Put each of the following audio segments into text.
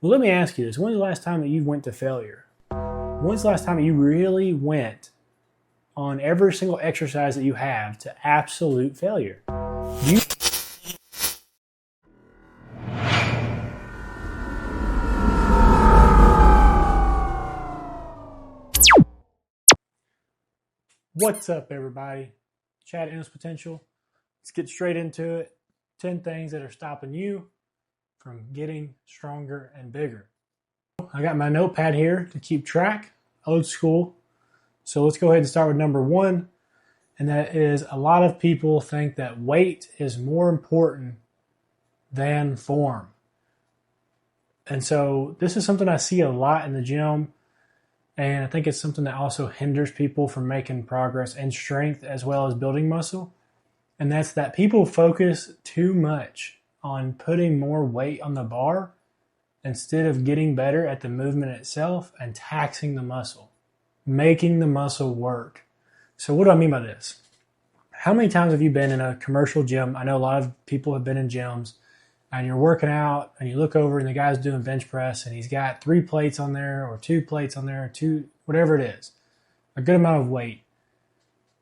Well, let me ask you this. When's the last time that you went to failure? When's the last time you really went on every single exercise that you have to absolute failure? You What's up, everybody? Chad Endless Potential. Let's get straight into it. 10 things that are stopping you from getting stronger and bigger. I got my notepad here to keep track, old school. So let's go ahead and start with number one. And that is, a lot of people think that weight is more important than form. And so this is something I see a lot in the gym. And I think it's something that also hinders people from making progress in strength as well as building muscle. And that's that people focus too much on putting more weight on the bar instead of getting better at the movement itself and taxing the muscle, making the muscle work. So what do I mean by this? How many times have you been in a commercial gym? I know a lot of people have been in gyms, and you're working out and you look over and the guy's doing bench press and he's got 3 plates on there or 2 plates on there, whatever it is, a good amount of weight.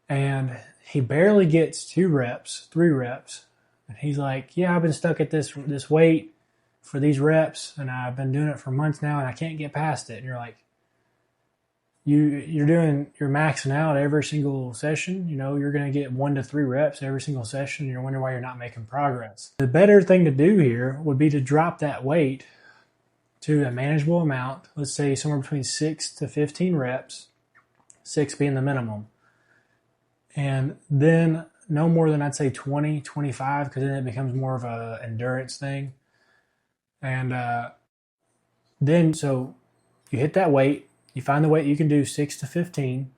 And he barely gets 2 reps, 3 reps. And he's like, yeah, I've been stuck at this weight for these reps and I've been doing it for months now and I can't get past it. And you're like, you're maxing out every single session. You know, you're going to get 1 to 3 reps every single session. And you're wondering why you're not making progress. The better thing to do here would be to drop that weight to a manageable amount. Let's say somewhere between 6 to 15 reps, 6 being the minimum. And then no more than, I'd say, 20, 25, because then it becomes more of an endurance thing. And then, so you hit that weight. You find the weight you can do, 6 to 15.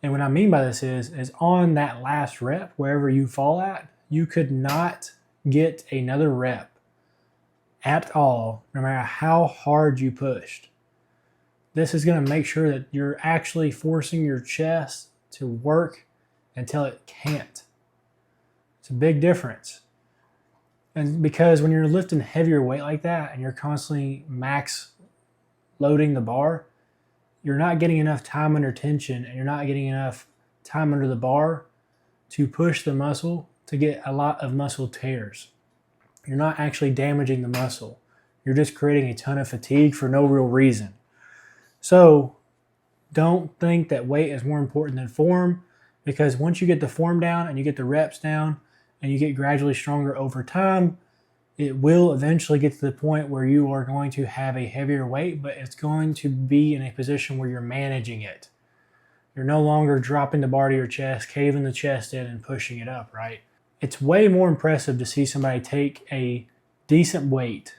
And what I mean by this is on that last rep, wherever you fall at, you could not get another rep at all, no matter how hard you pushed. This is going to make sure that you're actually forcing your chest to work until it can't. It's a big difference. And because when you're lifting heavier weight like that and you're constantly max loading the bar, you're not getting enough time under tension and you're not getting enough time under the bar to push the muscle to get a lot of muscle tears. You're not actually damaging the muscle. You're just creating a ton of fatigue for no real reason. So don't think that weight is more important than form, because once you get the form down and you get the reps down and you get gradually stronger over time, it will eventually get to the point where you are going to have a heavier weight, but it's going to be in a position where you're managing it. You're no longer dropping the bar to your chest, caving the chest in and pushing it up, right? It's way more impressive to see somebody take a decent weight,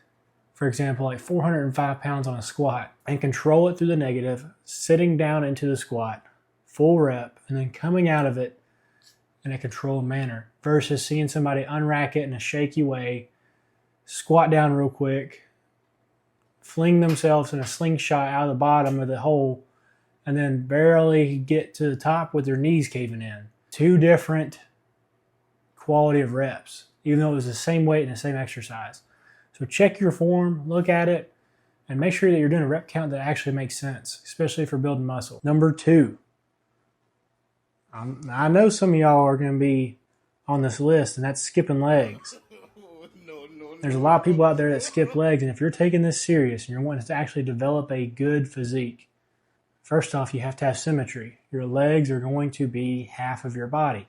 for example, like 405 pounds on a squat, and control it through the negative, sitting down into the squat, full rep, and then coming out of it in a controlled manner, versus seeing somebody unrack it in a shaky way, squat down real quick, fling themselves in a slingshot out of the bottom of the hole, and then barely get to the top with their knees caving in. 2 different quality of reps, even though it was the same weight and the same exercise. So check your form, look at it, and make sure that you're doing a rep count that actually makes sense, especially for building muscle. Number 2. I know some of y'all are going to be on this list, and that's skipping legs. There's a lot of people out there that skip legs, and if you're taking this serious and you're wanting to actually develop a good physique, first off, you have to have symmetry. Your legs are going to be half of your body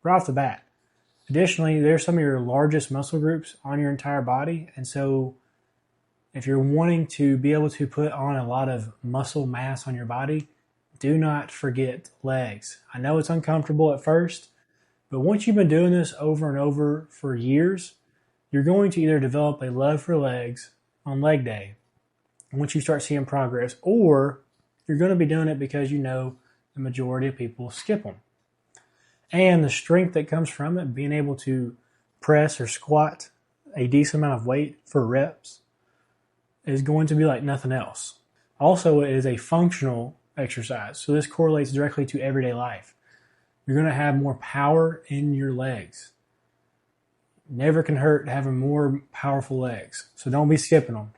right off the bat. Additionally, they're some of your largest muscle groups on your entire body, and so if you're wanting to be able to put on a lot of muscle mass on your body, do not forget legs. I know it's uncomfortable at first, but once you've been doing this over and over for years, you're going to either develop a love for legs on leg day once you start seeing progress, or you're going to be doing it because you know the majority of people skip them. And the strength that comes from it, being able to press or squat a decent amount of weight for reps, is going to be like nothing else. Also, it is a functional exercise, so this correlates directly to everyday life. You're going to have more power in your legs. Never can hurt having more powerful legs, so don't be skipping them.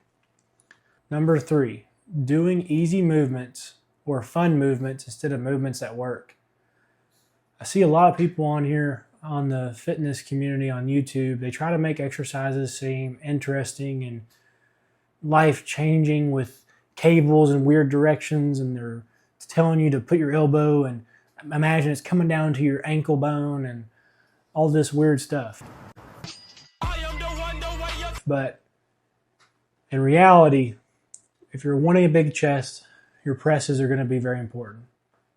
Number 3, doing easy movements or fun movements instead of movements that work. I see a lot of people on here on the fitness community on YouTube. They try to make exercises seem interesting and life-changing with cables and weird directions, and they're telling you to put your elbow and imagine it's coming down to your ankle bone and all this weird stuff. But in reality, if you're wanting a big chest, your presses are going to be very important.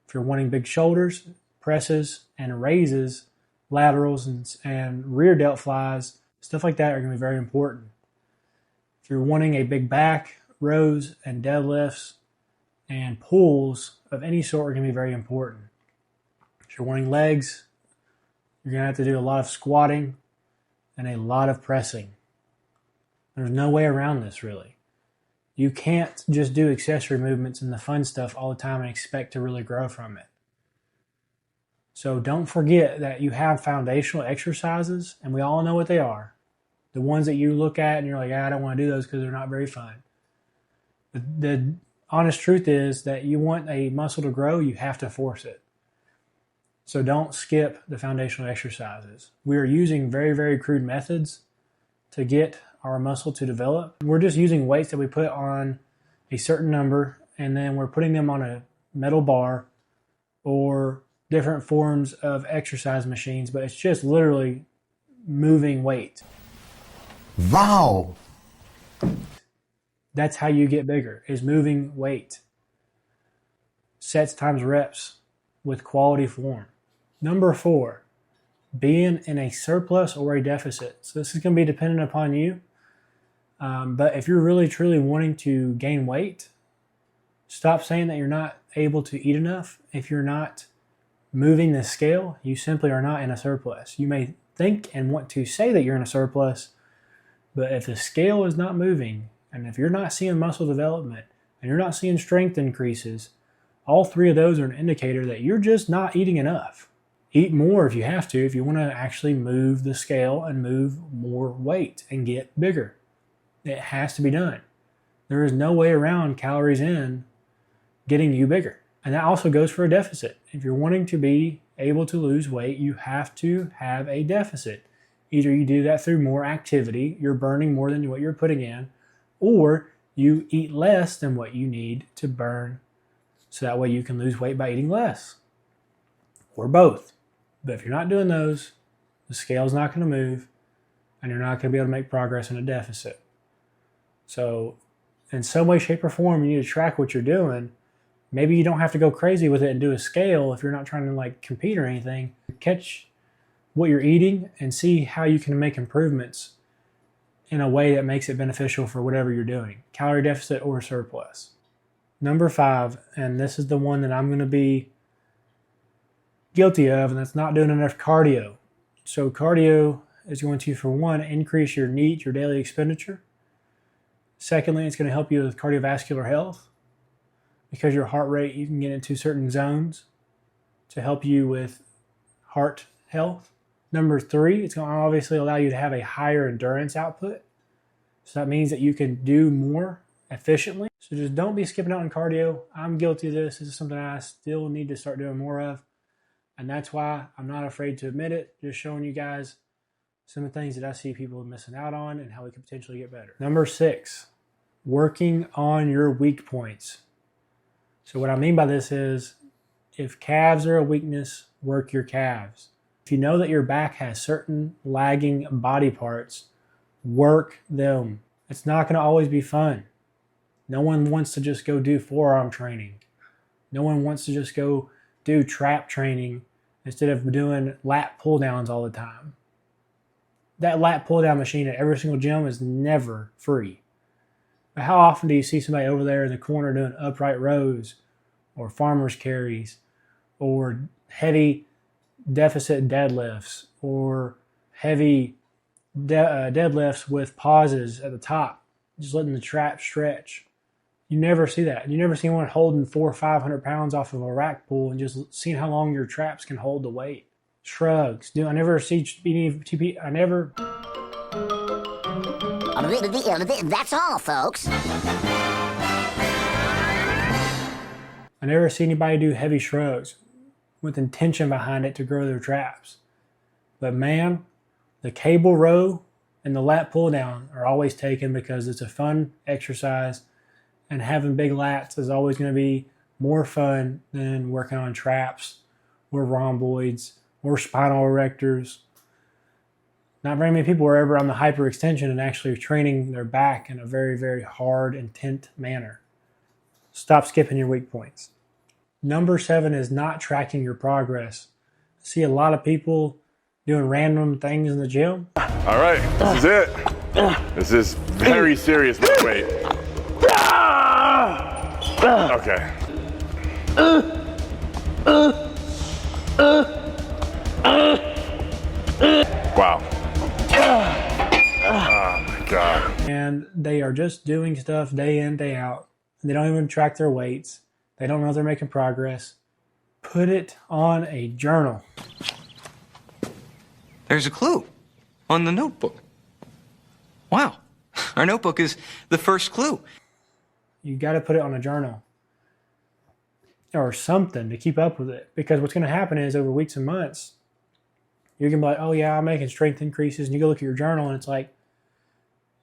If you're wanting big shoulders, presses and raises, laterals and rear delt flies, stuff like that are going to be very important. If you're wanting a big back, rows and deadlifts and pulls of any sort are going to be very important. If you're wanting legs, you're going to have to do a lot of squatting and a lot of pressing. There's no way around this, really. You can't just do accessory movements and the fun stuff all the time and expect to really grow from it. So don't forget that you have foundational exercises, and we all know what they are. The ones that you look at and you're like, I don't want to do those because they're not very fun. But the honest truth is that you want a muscle to grow, you have to force it. So don't skip the foundational exercises. We are using very, very crude methods to get our muscle to develop. We're just using weights that we put on a certain number, and then we're putting them on a metal bar or different forms of exercise machines, but it's just literally moving weight. Wow! That's how you get bigger, is moving weight. Sets times reps with quality form. Number 4, being in a surplus or a deficit. So this is going to be dependent upon you. But if you're really truly wanting to gain weight, stop saying that you're not able to eat enough. If you're not moving the scale, you simply are not in a surplus. You may think and want to say that you're in a surplus, but if the scale is not moving, and if you're not seeing muscle development, and you're not seeing strength increases, all 3 of those are an indicator that you're just not eating enough. Eat more if you have to, if you want to actually move the scale and move more weight and get bigger. It has to be done. There is no way around calories in getting you bigger. And that also goes for a deficit. If you're wanting to be able to lose weight, you have to have a deficit. Either you do that through more activity, you're burning more than what you're putting in, or you eat less than what you need to burn, so that way you can lose weight by eating less, or both. But if you're not doing those, the scale's not going to move, and you're not going to be able to make progress in a deficit. So in some way, shape, or form, you need to track what you're doing. Maybe you don't have to go crazy with it and do a scale if you're not trying to like compete or anything. Catch what you're eating and see how you can make improvements in a way that makes it beneficial for whatever you're doing, calorie deficit or surplus. Number 5, and this is the one that I'm going to be guilty of, and that's not doing enough cardio. So cardio is going to, for one, increase your NEAT, your daily expenditure. Secondly, it's going to help you with cardiovascular health, because your heart rate, you can get into certain zones to help you with heart health. Number 3, it's going to obviously allow you to have a higher endurance output. So that means that you can do more efficiently. So just don't be skipping out on cardio. I'm guilty of this. This is something I still need to start doing more of. And that's why I'm not afraid to admit it. Just showing you guys some of the things that I see people missing out on and how we can potentially get better. Number 6, working on your weak points. So what I mean by this is, if calves are a weakness, work your calves. If you know that your back has certain lagging body parts, work them. It's not going to always be fun. No one wants to just go do forearm training. No one wants to just go do trap training instead of doing lat pull downs all the time. That lat pull down machine at every single gym is never free. But how often do you see somebody over there in the corner doing upright rows or farmer's carries or heavy deficit deadlifts or heavy deadlifts with pauses at the top, just letting the trap stretch? You never see that. You never see anyone holding 400 or 500 pounds off of a rack pull and just seeing how long your traps can hold the weight. Shrugs. I never see any TP. That's all, folks. I never see anybody do heavy shrugs with intention behind it to grow their traps. But man, the cable row and the lat pull down are always taken because it's a fun exercise, and having big lats is always going to be more fun than working on traps or rhomboids or spinal erectors. Not very many people are ever on the hyperextension and actually training their back in a very, very hard, intent manner. Stop skipping your weak points. Number 7 is not tracking your progress. I see a lot of people doing random things in the gym. All right, this is it. This is very serious, my weight. Okay. Wow. Oh my God. And they are just doing stuff day in, day out. They don't even track their weights. They don't know if they're making progress. Put it on a journal. There's a clue on the notebook. Wow. Our notebook is the first clue. You got to put it on a journal or something to keep up with it. Because what's going to happen is over weeks and months, you're going to be like, oh yeah, I'm making strength increases. And you go look at your journal and it's like,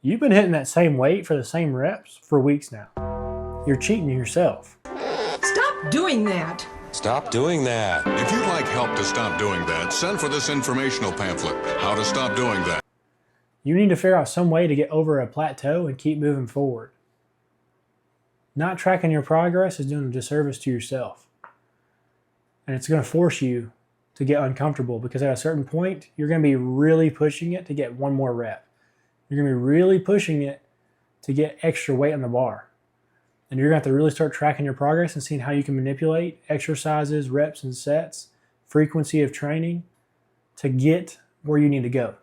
you've been hitting that same weight for the same reps for weeks now. You're cheating yourself. Stop doing that. Stop doing that. If you'd like help to stop doing that, send for this informational pamphlet, How to Stop Doing That. You need to figure out some way to get over a plateau and keep moving forward. Not tracking your progress is doing a disservice to yourself. And it's going to force you to get uncomfortable because at a certain point, you're going to be really pushing it to get one more rep. You're going to be really pushing it to get extra weight on the bar. And you're going to have to really start tracking your progress and seeing how you can manipulate exercises, reps and sets, frequency of training to get where you need to go.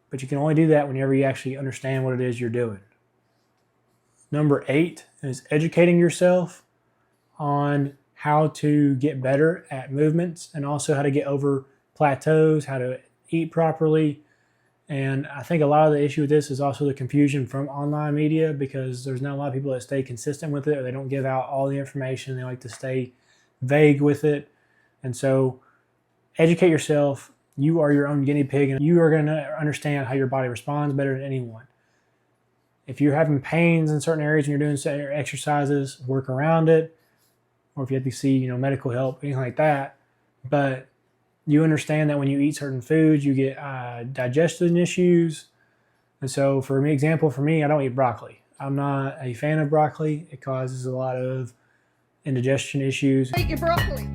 But you can only do that whenever you actually understand what it is you're doing. Number 8 is educating yourself on how to get better at movements and also how to get over plateaus, how to eat properly. And I think a lot of the issue with this is also the confusion from online media because there's not a lot of people that stay consistent with it or they don't give out all the information. They like to stay vague with it. And so educate yourself. You are your own guinea pig and you are going to understand how your body responds better than anyone. If you're having pains in certain areas and you're doing certain exercises, work around it. Or if you have to see, medical help, anything like that. But you understand that when you eat certain foods, you get digestion issues. And so for me, I don't eat broccoli. I'm not a fan of broccoli. It causes a lot of indigestion issues. Eat your broccoli.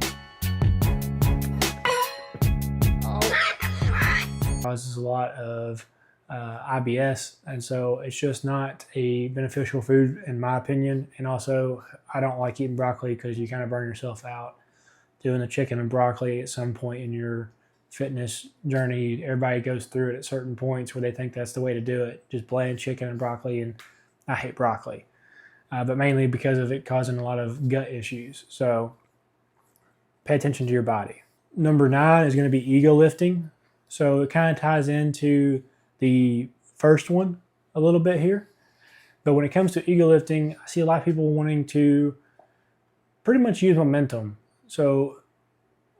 Causes a lot of IBS. And so it's just not a beneficial food in my opinion. And also I don't like eating broccoli because you kind of burn yourself out doing the chicken and broccoli at some point in your fitness journey. Everybody goes through it at certain points where they think that's the way to do it. Just bland chicken and broccoli, and I hate broccoli. But mainly because of it causing a lot of gut issues. So pay attention to your body. Number 9 is going to be ego lifting. So it kind of ties into the first one a little bit here. But when it comes to ego lifting, I see a lot of people wanting to pretty much use momentum. So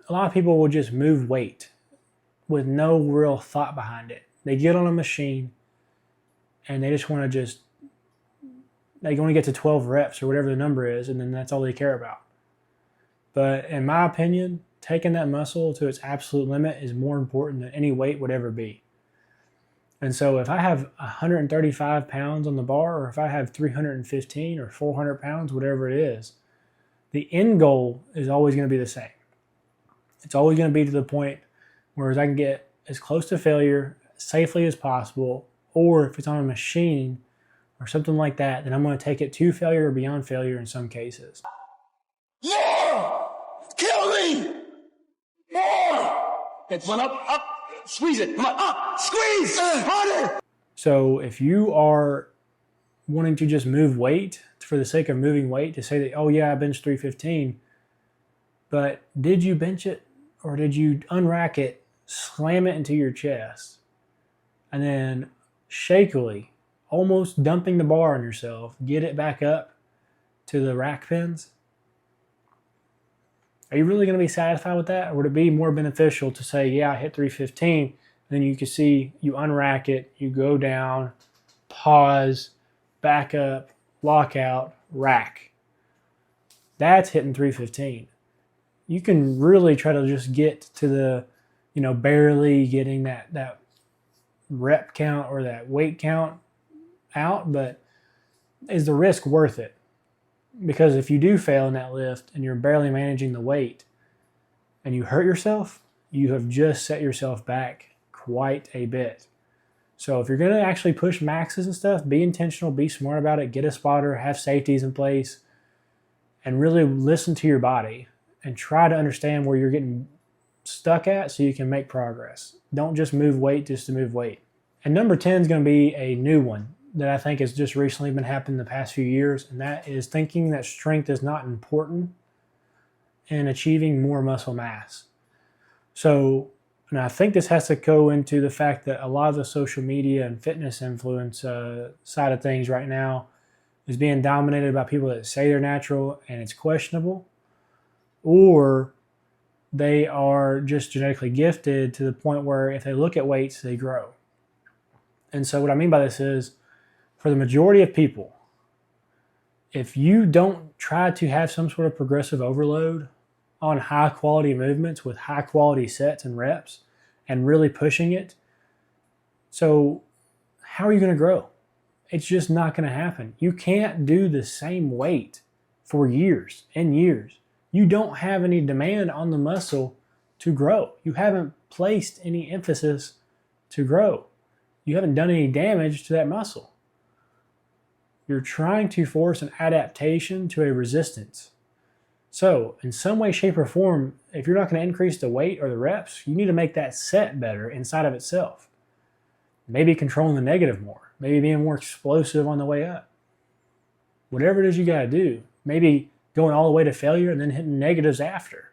a lot of people will just move weight with no real thought behind it. They get on a machine and they just want to they want to get to 12 reps or whatever the number is, and then that's all they care about. But in my opinion, taking that muscle to its absolute limit is more important than any weight would ever be. And so if I have 135 pounds on the bar, or if I have 315 or 400 pounds, whatever it is, the end goal is always going to be the same. It's always going to be to the point where I can get as close to failure safely as possible, or if it's on a machine or something like that, then I'm going to take it to failure or beyond failure in some cases. Yeah! Kill me! More! It's one up, squeeze it, come on, up, squeeze, harder! So if you are wanting to just move weight for the sake of moving weight, to say that, oh yeah, I benched 315, but did you bench it or did you unrack it, slam it into your chest, and then shakily, almost dumping the bar on yourself, get it back up to the rack pins? Are you really going to be satisfied with that? Or would it be more beneficial to say, yeah, I hit 315, and then you can see you unrack it, you go down, pause, back up, lock out, rack. That's hitting 315. You can really try to just get to the, barely getting that rep count or that weight count out, but is the risk worth it? Because if you do fail in that lift and you're barely managing the weight and you hurt yourself, you have just set yourself back quite a bit. So if you're going to actually push maxes and stuff, be intentional, be smart about it, get a spotter, have safeties in place, and really listen to your body and try to understand where you're getting stuck at so you can make progress. Don't just move weight just to move weight. And number 10 is going to be a new one that I think has just recently been happening the past few years, and that is thinking that strength is not important in achieving more muscle mass. So, and I think this has to go into the fact that a lot of the social media and fitness influence side of things right now is being dominated by people that say they're natural and it's questionable, or they are just genetically gifted to the point where if they look at weights, they grow. And so what I mean by this is, for the majority of people, if you don't try to have some sort of progressive overload on high quality movements with high quality sets and reps and really pushing it, so how are you going to grow? It's just not going to happen. You can't do the same weight for years and years. You don't have any demand on the muscle to grow. You haven't placed any emphasis to grow. You haven't done any damage to that muscle. You're trying to force an adaptation to a resistance. So, in some way, shape, or form, if you're not going to increase the weight or the reps, you need to make that set better inside of itself. Maybe controlling the negative more. Maybe being more explosive on the way up. Whatever it is you got to do. Maybe going all the way to failure and then hitting negatives after.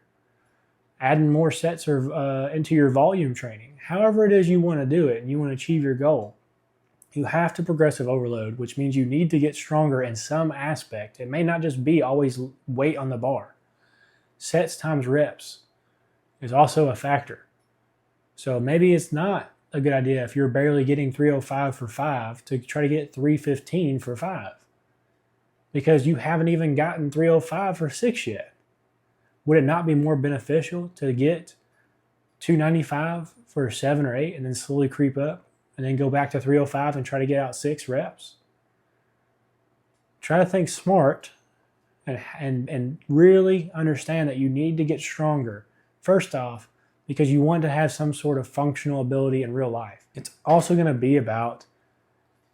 Adding more sets or into your volume training. However it is you want to do it and you want to achieve your goal. You have to progressive overload, which means you need to get stronger in some aspect. It may not just be always weight on the bar. Sets times reps is also a factor. So maybe it's not a good idea if you're barely getting 305 for 5 to try to get 315 for 5. Because you haven't even gotten 305 for 6 yet. Would it not be more beneficial to get 295 for 7 or 8 and then slowly creep up? And then go back to 305 and try to get out 6 reps. Try to think smart and really understand that you need to get stronger. First off, because you want to have some sort of functional ability in real life. It's also going to be about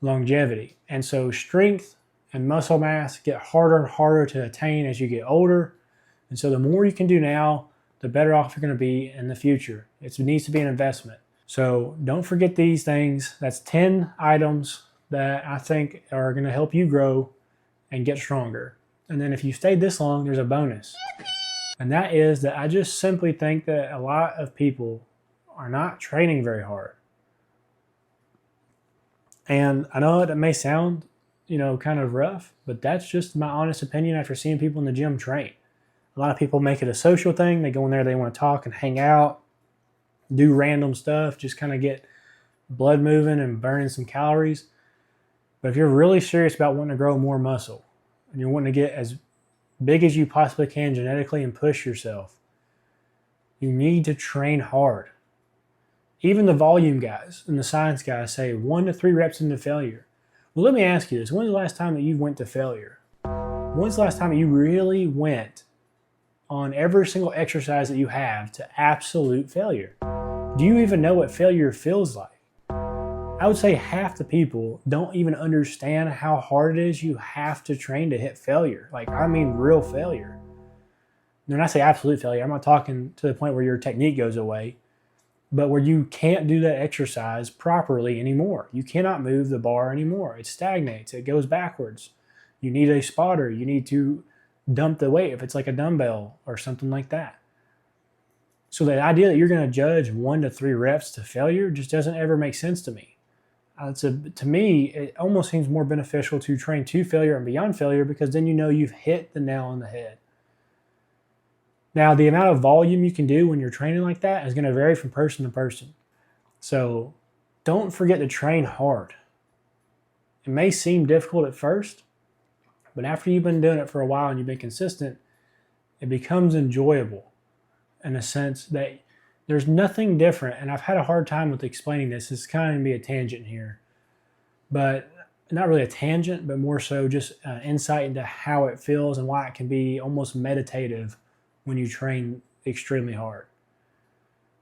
longevity. And so strength and muscle mass get harder and harder to attain as you get older. And so the more you can do now, the better off you're going to be in the future. It needs to be an investment. So don't forget these things. That's 10 items that I think are going to help you grow and get stronger. And then if you stayed this long, there's a bonus. And that is that I just simply think that a lot of people are not training very hard. And I know it may sound, kind of rough, but that's just my honest opinion after seeing people in the gym train. A lot of people make it a social thing. They go in there, they want to talk and hang out, do random stuff, just kind of get blood moving and burning some calories. But if you're really serious about wanting to grow more muscle and you're wanting to get as big as you possibly can genetically and push yourself, you need to train hard. Even the volume guys and the science guys say 1 to 3 reps into failure. Well, let me ask you this. When's the last time that you went to failure? When's the last time that you really went on every single exercise that you have to absolute failure? Do you even know what failure feels like? I would say half the people don't even understand how hard it is you have to train to hit failure. I mean real failure. When I say absolute failure, I'm not talking to the point where your technique goes away, but where you can't do that exercise properly anymore. You cannot move the bar anymore. It stagnates. It goes backwards. You need a spotter. You need to dump the weight if it's like a dumbbell or something like that. So the idea that you're going to judge 1 to 3 reps to failure just doesn't ever make sense to me. To me, it almost seems more beneficial to train to failure and beyond failure, because then you've hit the nail on the head. Now, the amount of volume you can do when you're training like that is going to vary from person to person. So don't forget to train hard. It may seem difficult at first, but after you've been doing it for a while and you've been consistent, it becomes enjoyable in a sense that there's nothing different. And I've had a hard time with explaining this. It's kind of going to be a tangent here, but not really a tangent, but more so just insight into how it feels and why it can be almost meditative when you train extremely hard.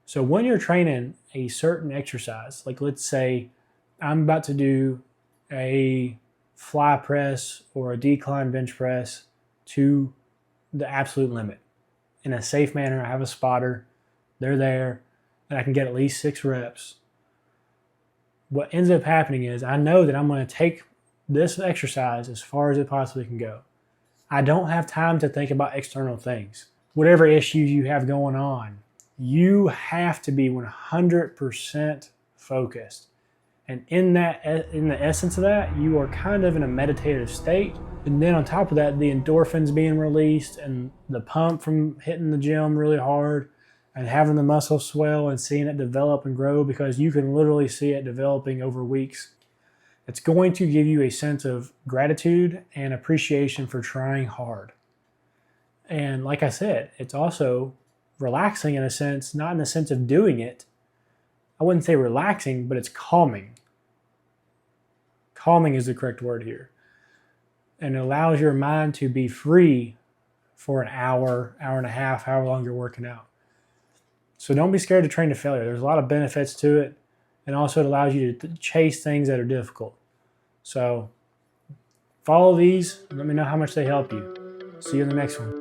So when you're training a certain exercise, like let's say I'm about to do a fly press or a decline bench press to the absolute limit in a safe manner. I have a spotter, they're there, and I can get at least 6 reps. What ends up happening is I know that I'm going to take this exercise as far as it possibly can go. I don't have time to think about external things. Whatever issues you have going on, you have to be 100% focused. And in the essence of that, you are kind of in a meditative state. And then on top of that, the endorphins being released and the pump from hitting the gym really hard and having the muscle swell and seeing it develop and grow, because you can literally see it developing over weeks. It's going to give you a sense of gratitude and appreciation for trying hard. And like I said, it's also relaxing in a sense, not in the sense of doing it. I wouldn't say relaxing, but it's calming. Calming is the correct word here. And it allows your mind to be free for an hour, hour and a half, however long you're working out. So don't be scared to train to failure. There's a lot of benefits to it. And also it allows you to chase things that are difficult. So follow these and let me know how much they help you. See you in the next one.